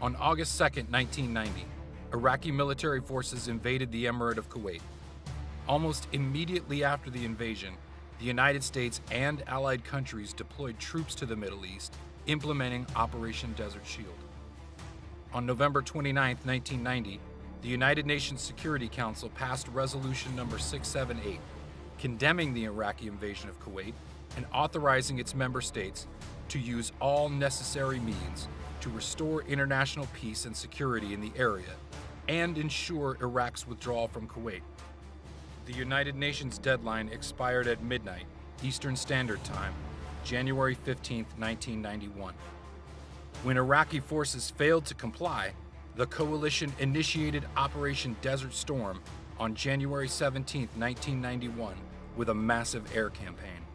On August 2, 1990, Iraqi military forces invaded the Emirate of Kuwait. Almost immediately after the invasion, the United States and allied countries deployed troops to the Middle East, implementing Operation Desert Shield. On November 29, 1990, the United Nations Security Council passed Resolution Number 678, condemning the Iraqi invasion of Kuwait and authorizing its member states to use all necessary means to restore international peace and security in the area and ensure Iraq's withdrawal from Kuwait. The United Nations deadline expired at midnight, Eastern Standard Time, January 15, 1991. When Iraqi forces failed to comply, the coalition initiated Operation Desert Storm on January 17, 1991, with a massive air campaign.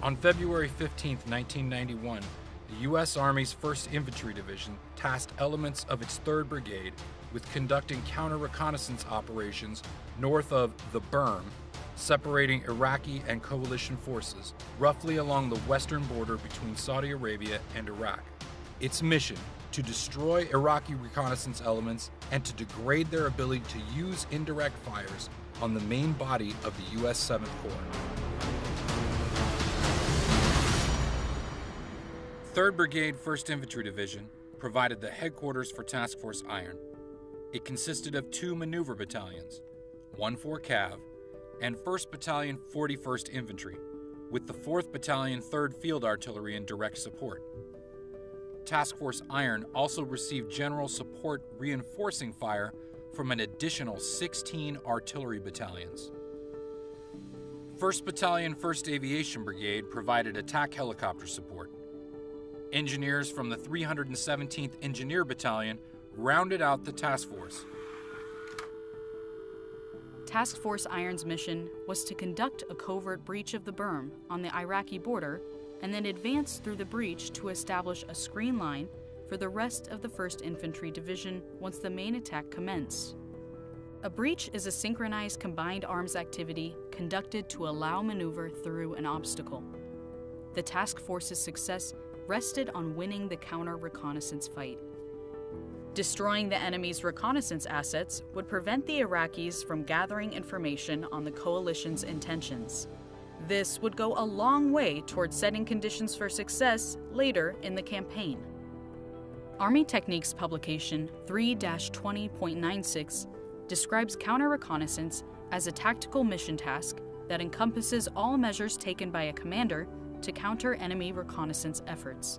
On February 15, 1991, the U.S. Army's 1st Infantry Division tasked elements of its 3rd Brigade with conducting counter-reconnaissance operations north of the berm, separating Iraqi and coalition forces roughly along the western border between Saudi Arabia and Iraq. Its mission: to destroy Iraqi reconnaissance elements and to degrade their ability to use indirect fires on the main body of the U.S. 7th Corps. 3rd Brigade 1st Infantry Division provided the headquarters for Task Force Iron. It consisted of 2 maneuver battalions, 1-4 Cav, and 1st Battalion 41st Infantry, with the 4th Battalion 3rd Field Artillery in direct support. Task Force Iron also received general support reinforcing fire from an additional 16 artillery battalions. 1st Battalion 1st Aviation Brigade provided attack helicopter support. Engineers from the 317th Engineer Battalion rounded out the task force. Task Force Iron's mission was to conduct a covert breach of the berm on the Iraqi border and then advance through the breach to establish a screen line for the rest of the 1st Infantry Division once the main attack commenced. A breach is a synchronized combined arms activity conducted to allow maneuver through an obstacle. The task force's success rested on winning the counter-reconnaissance fight. Destroying the enemy's reconnaissance assets would prevent the Iraqis from gathering information on the coalition's intentions. This would go a long way towards setting conditions for success later in the campaign. Army Techniques publication 3-20.96 describes counter-reconnaissance as a tactical mission task that encompasses all measures taken by a commander to counter enemy reconnaissance efforts.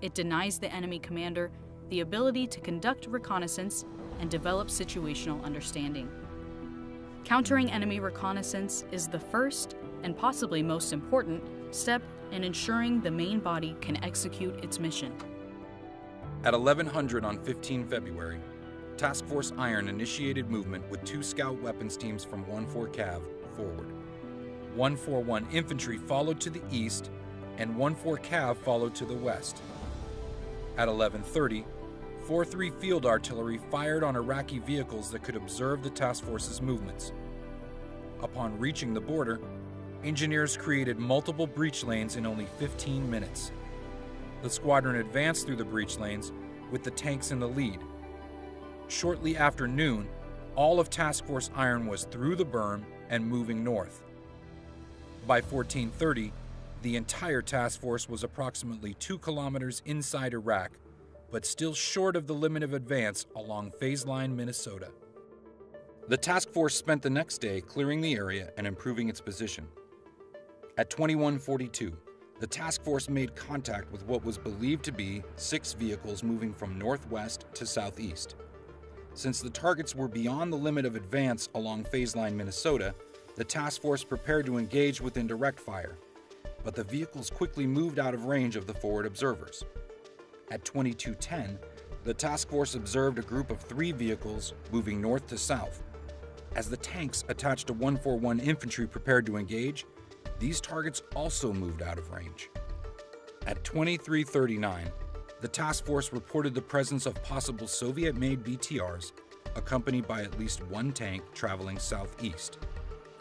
It denies the enemy commander the ability to conduct reconnaissance and develop situational understanding. Countering enemy reconnaissance is the first and possibly most important step in ensuring the main body can execute its mission. At 1100 on 15 February, Task Force Iron initiated movement with 2 scout weapons teams from 1-4 Cav forward. 141 Infantry followed to the east, and 1-4 Cav followed to the west. At 11:30, 4-3 Field Artillery fired on Iraqi vehicles that could observe the task force's movements. Upon reaching the border, engineers created multiple breach lanes in only 15 minutes. The squadron advanced through the breach lanes with the tanks in the lead. Shortly after noon, all of Task Force Iron was through the berm and moving north. By 14:30, the entire task force was approximately 2 kilometers inside Iraq, but still short of the limit of advance along phase line Minnesota. The task force spent the next day clearing the area and improving its position. At 21:42, the task force made contact with what was believed to be 6 vehicles moving from northwest to southeast. Since the targets were beyond the limit of advance along phase line Minnesota, the task force prepared to engage with indirect fire, but the vehicles quickly moved out of range of the forward observers. At 22:10, the task force observed a group of 3 vehicles moving north to south. As the tanks attached to 141 Infantry prepared to engage, these targets also moved out of range. At 23:39, the task force reported the presence of possible Soviet-made BTRs, accompanied by at least 1 tank traveling southeast.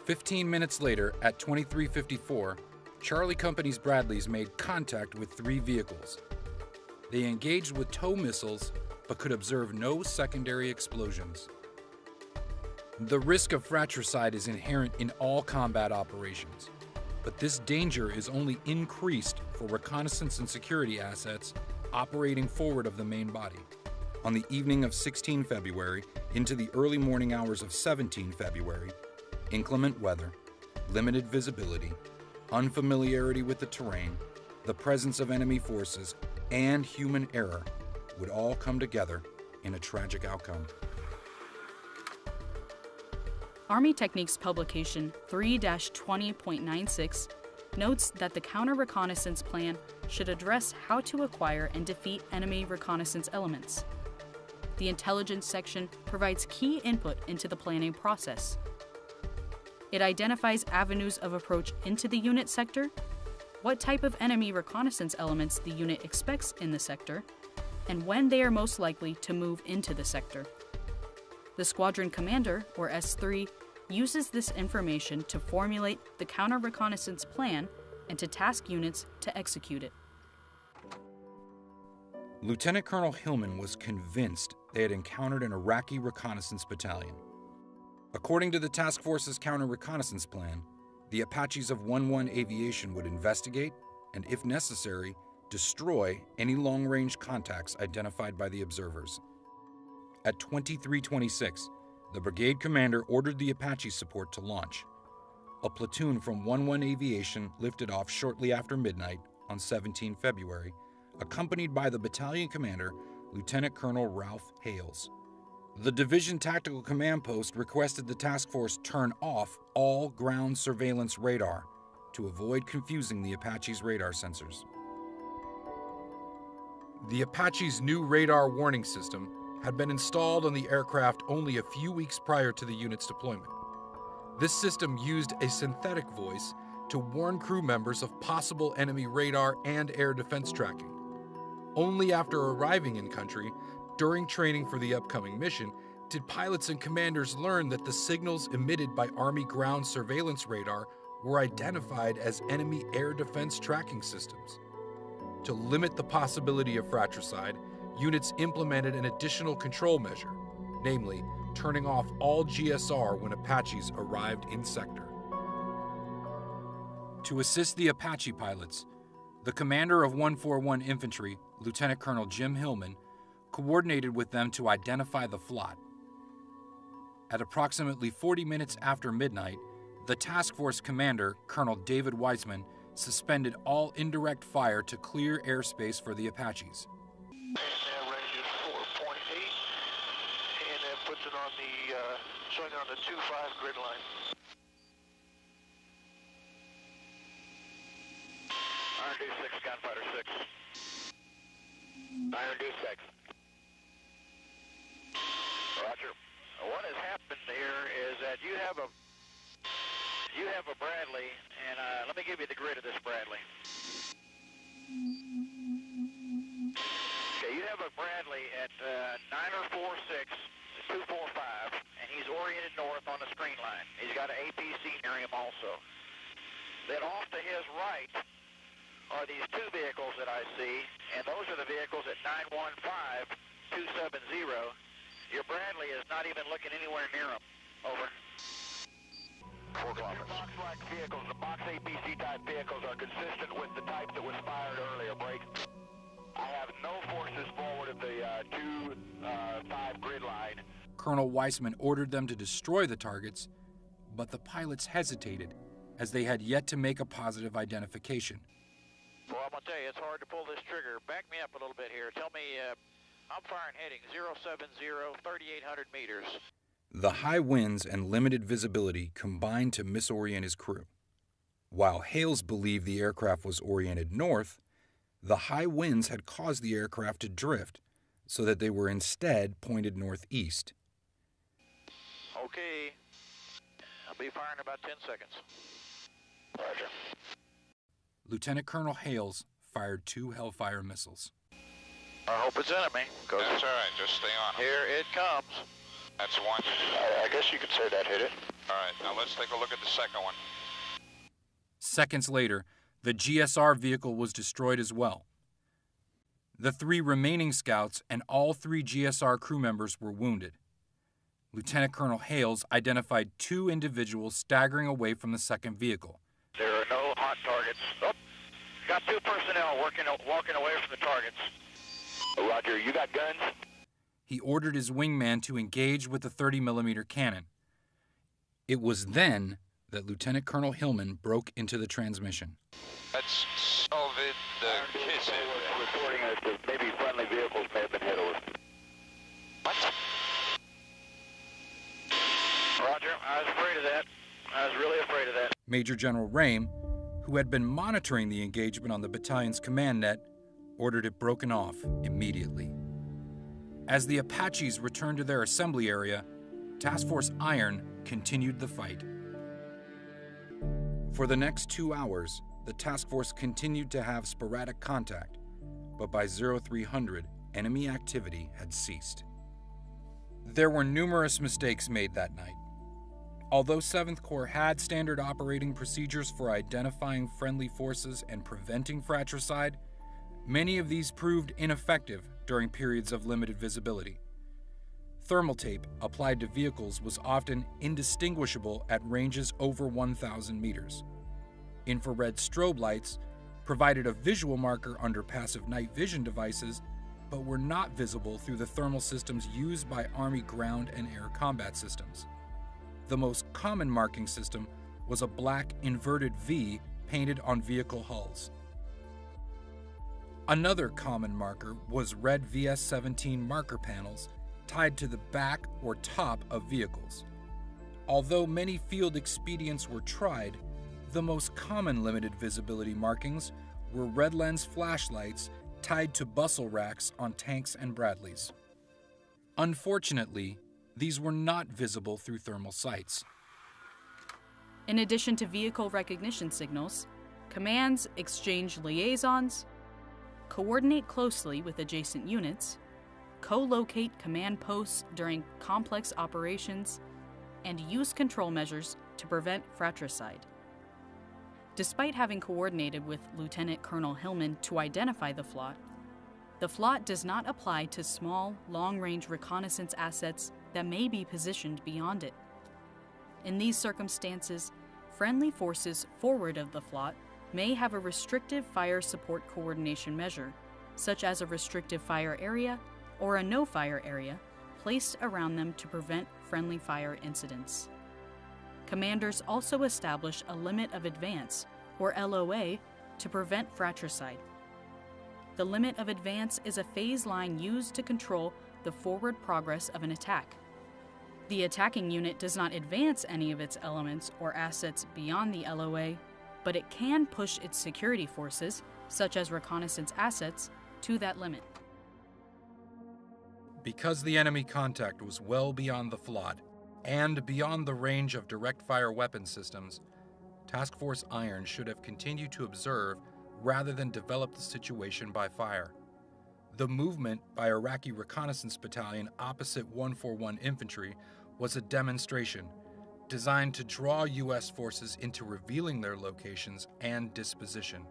15 minutes later, at 23:54, Charlie Company's Bradleys made contact with 3 vehicles. They engaged with tow missiles, but could observe no secondary explosions. The risk of fratricide is inherent in all combat operations, but this danger is only increased for reconnaissance and security assets operating forward of the main body. On the evening of 16 February into the early morning hours of 17 February, inclement weather, limited visibility, unfamiliarity with the terrain, the presence of enemy forces, and human error would all come together in a tragic outcome. Army Techniques publication 3-20.96 notes that the counter-reconnaissance plan should address how to acquire and defeat enemy reconnaissance elements. The intelligence section provides key input into the planning process. It identifies avenues of approach into the unit sector, what type of enemy reconnaissance elements the unit expects in the sector, and when they are most likely to move into the sector. The squadron commander, or S3, uses this information to formulate the counter-reconnaissance plan and to task units to execute it. Lieutenant Colonel Hillman was convinced they had encountered an Iraqi reconnaissance battalion. According to the task force's counter-reconnaissance plan, the Apaches of 1-1 Aviation would investigate and, if necessary, destroy any long-range contacts identified by the observers. At 23:26, the brigade commander ordered the Apache support to launch. A platoon from 1-1 Aviation lifted off shortly after midnight on 17 February, accompanied by the battalion commander, Lieutenant Colonel Ralph Hales. The Division Tactical Command Post requested the task force turn off all ground surveillance radar to avoid confusing the Apache's radar sensors. The Apache's new radar warning system had been installed on the aircraft only a few weeks prior to the unit's deployment. This system used a synthetic voice to warn crew members of possible enemy radar and air defense tracking. Only after arriving in country, during training for the upcoming mission, did pilots and commanders learn that the signals emitted by Army ground surveillance radar were identified as enemy air defense tracking systems. To limit the possibility of fratricide, units implemented an additional control measure, namely, turning off all GSR when Apaches arrived in sector. To assist the Apache pilots, the commander of 141 Infantry, Lieutenant Colonel Jim Hillman, coordinated with them to identify the flot. At approximately 40 minutes after midnight, the task force commander, Colonel David Weissman, suspended all indirect fire to clear airspace for the Apaches. And that range is 4.8, and that puts it on the, showing on the 2-5 grid line. Iron Deuce 6, Gunfighter 6. Iron Deuce 6. Roger. What has happened here is that you have a Bradley, and let me give you the grid of this Bradley. Okay, you have a Bradley at 9046 245, and he's oriented north on the screen line. He's got an APC near him also. Then off to his right are these two vehicles that I see, and those are the vehicles at 915270. Your Bradley is not even looking anywhere near them. Over. 4 kilometers. The box-like vehicles, the box APC type vehicles are consistent with the type that was fired earlier, Break. I have no forces forward of the 2-5 grid line. Colonel Weissman ordered them to destroy the targets, but the pilots hesitated as they had yet to make a positive identification. Well, I'm going to tell you, it's hard to pull this trigger. Back me up a little bit here. Tell me, I'm firing heading 070, 3,800 meters. The high winds and limited visibility combined to misorient his crew. While Hales believed the aircraft was oriented north, the high winds had caused the aircraft to drift so that they were instead pointed northeast. Okay. I'll be firing in about 10 seconds. Roger. Lieutenant Colonel Hales fired 2 Hellfire missiles. I hope it's enemy. That's all right. Just stay on them. Here it comes. That's one. I guess you could say that hit it. All right. Now let's take a look at the second one. Seconds later, the GSR vehicle was destroyed as well. The 3 remaining scouts and all 3 GSR crew members were wounded. Lieutenant Colonel Hales identified 2 individuals staggering away from the second vehicle. There are no hot targets. Oh, got 2 personnel walking away from the targets. Roger, you got guns? He ordered his wingman to engage with the 30mm cannon. It was then that Lieutenant Colonel Hillman broke into the transmission. Let's solve it. The kiss it. Reporting that maybe friendly vehicles may have been hit over. What? Roger, I was afraid of that. I was really afraid of that. Major General Rame, who had been monitoring the engagement on the battalion's command net, ordered it broken off immediately. As the Apaches returned to their assembly area, Task Force Iron continued the fight. For the next 2 hours, the task force continued to have sporadic contact, but by 0300, enemy activity had ceased. There were numerous mistakes made that night. Although 7th Corps had standard operating procedures for identifying friendly forces and preventing fratricide, many of these proved ineffective during periods of limited visibility. Thermal tape applied to vehicles was often indistinguishable at ranges over 1,000 meters. Infrared strobe lights provided a visual marker under passive night vision devices, but were not visible through the thermal systems used by Army ground and air combat systems. The most common marking system was a black inverted V painted on vehicle hulls. Another common marker was red VS-17 marker panels tied to the back or top of vehicles. Although many field expedients were tried, the most common limited visibility markings were red lens flashlights tied to bustle racks on tanks and Bradleys. Unfortunately, these were not visible through thermal sights. In addition to vehicle recognition signals, commands exchange liaisons, coordinate closely with adjacent units, co-locate command posts during complex operations, and use control measures to prevent fratricide. Despite having coordinated with Lieutenant Colonel Hillman to identify the FLOT does not apply to small, long-range reconnaissance assets that may be positioned beyond it. In these circumstances, friendly forces forward of the FLOT may have a restrictive fire support coordination measure, such as a restrictive fire area or a no-fire area placed around them to prevent friendly fire incidents. Commanders also establish a limit of advance, or LOA, to prevent fratricide. The limit of advance is a phase line used to control the forward progress of an attack. The attacking unit does not advance any of its elements or assets beyond the LOA, but it can push its security forces, such as reconnaissance assets, to that limit. Because the enemy contact was well beyond the FLOT and beyond the range of direct fire weapon systems, Task Force Iron should have continued to observe rather than develop the situation by fire. The movement by Iraqi Reconnaissance Battalion opposite 141 Infantry was a demonstration designed to draw U.S. forces into revealing their locations and disposition.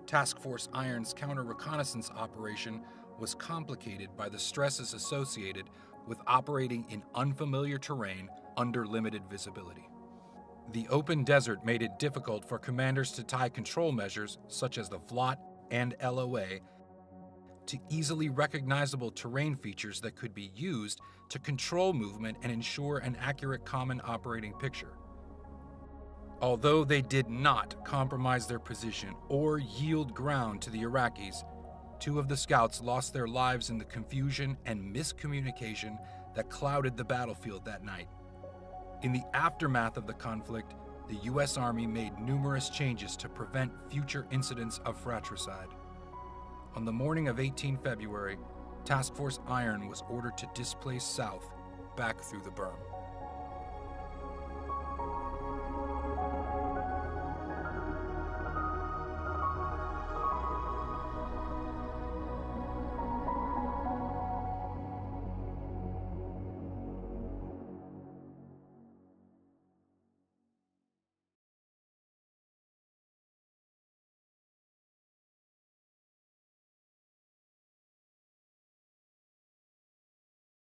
Task Force Iron's counter-reconnaissance operation was complicated by the stresses associated with operating in unfamiliar terrain under limited visibility. The open desert made it difficult for commanders to tie control measures, such as the FLOT and LOA, to easily recognizable terrain features that could be used to control movement and ensure an accurate common operating picture. Although they did not compromise their position or yield ground to the Iraqis, 2 of the scouts lost their lives in the confusion and miscommunication that clouded the battlefield that night. In the aftermath of the conflict, the U.S. Army made numerous changes to prevent future incidents of fratricide. On the morning of 18 February, Task Force Iron was ordered to displace south, back through the berm.